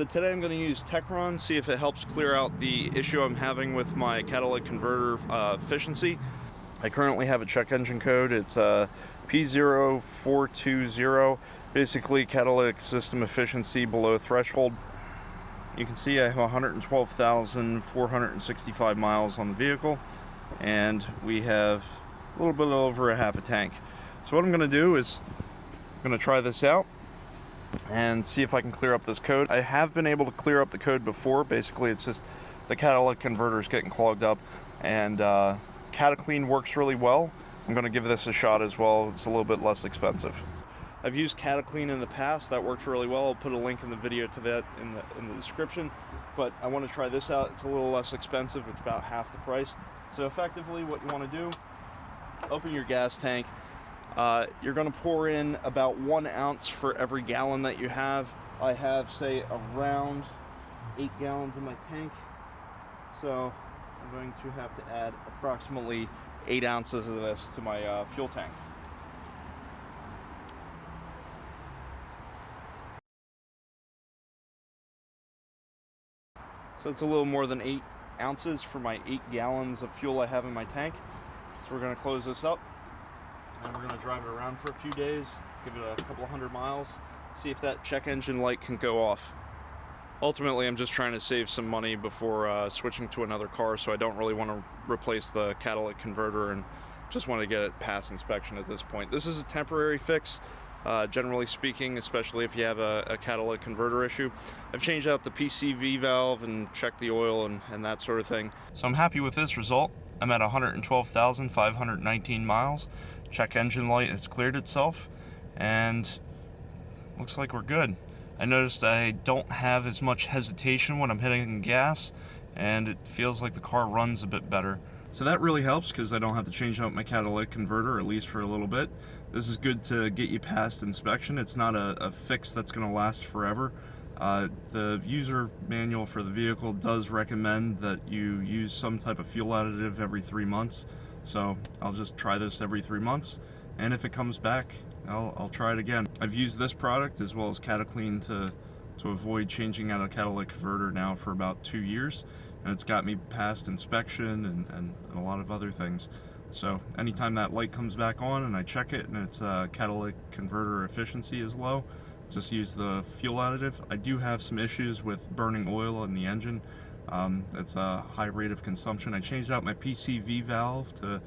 So today I'm going to use Techron, see if it helps clear out the issue I'm having with my catalytic converter efficiency. I currently have a check engine code. It's P0420, basically catalytic system efficiency below threshold. You can see I have 112,465 miles on the vehicle, and we have a little bit over a half a tank. So what I'm going to do is I'm going to try this out and see if I can clear up this code. I have been able to clear up the code before. Basically, it's just the catalytic converter is getting clogged up, and Catalytic works really well. I'm going to give this a shot as well. It's a little bit less expensive. I've used Catalytic in the past. That works really well. I'll put a link in the video to that in the description. But I want to try this out. It's a little less expensive. It's about half the price. So effectively, what you want to do, open your gas tank. You're going to pour in about 1 ounce for every gallon that you have. I have, say, around 8 gallons in my tank. So I'm going to have to add approximately 8 ounces of this to my fuel tank. So it's a little more than 8 ounces for my 8 gallons of fuel I have in my tank. So we're going to close this up, and we're going to drive it around for a few days, give it a couple of 100 miles, see if that check engine light can go off. Ultimately, I'm just trying to save some money before switching to another car, so I don't really want to replace the catalytic converter and just want to get it past inspection at this point. This is a temporary fix, generally speaking, especially if you have a catalytic converter issue. I've changed out the PCV valve and checked the oil and that sort of thing. So I'm happy with this result. I'm at 112,519 miles. Check engine light has cleared itself, and looks like we're good. I noticed I don't have as much hesitation when I'm hitting gas, and it feels like the car runs a bit better. So that really helps because I don't have to change out my catalytic converter, at least for a little bit. This is good to get you past inspection. It's not a fix that's going to last forever. The user manual for the vehicle does recommend that you use some type of fuel additive every 3 months. So I'll just try this every 3 months, and if it comes back, I'll try it again. I've used this product as well as Catalytic to avoid changing out a catalytic converter now for about 2 years, and it's got me past inspection and a lot of other things. So anytime that light comes back on and I check it and its catalytic converter efficiency is low, just use the fuel additive. I do have some issues with burning oil in the engine. It's a high rate of consumption. I changed out my PCV valve to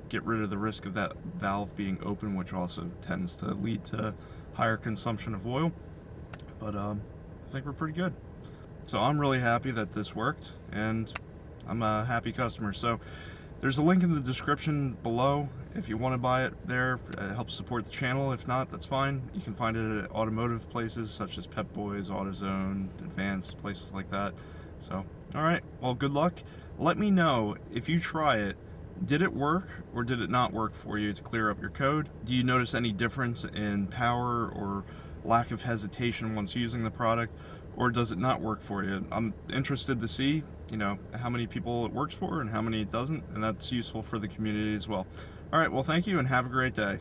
get rid of the risk of that valve being open, which also tends to lead to higher consumption of oil. But I think we're pretty good. So I'm really happy that this worked, and I'm a happy customer. So there's a link in the description below if you want to buy it there. It helps support the channel. If not, that's fine. You can find it at automotive places such as Pep Boys, AutoZone, Advanced, places like that. So, alright, well, good luck. Let me know if you try it. Did it work or did it not work for you to clear up your code? Do you notice any difference in power or lack of hesitation once using the product, or does it not work for you? I'm interested to see, how many people it works for and how many it doesn't, and that's useful for the community as well. Alright, well, thank you and have a great day.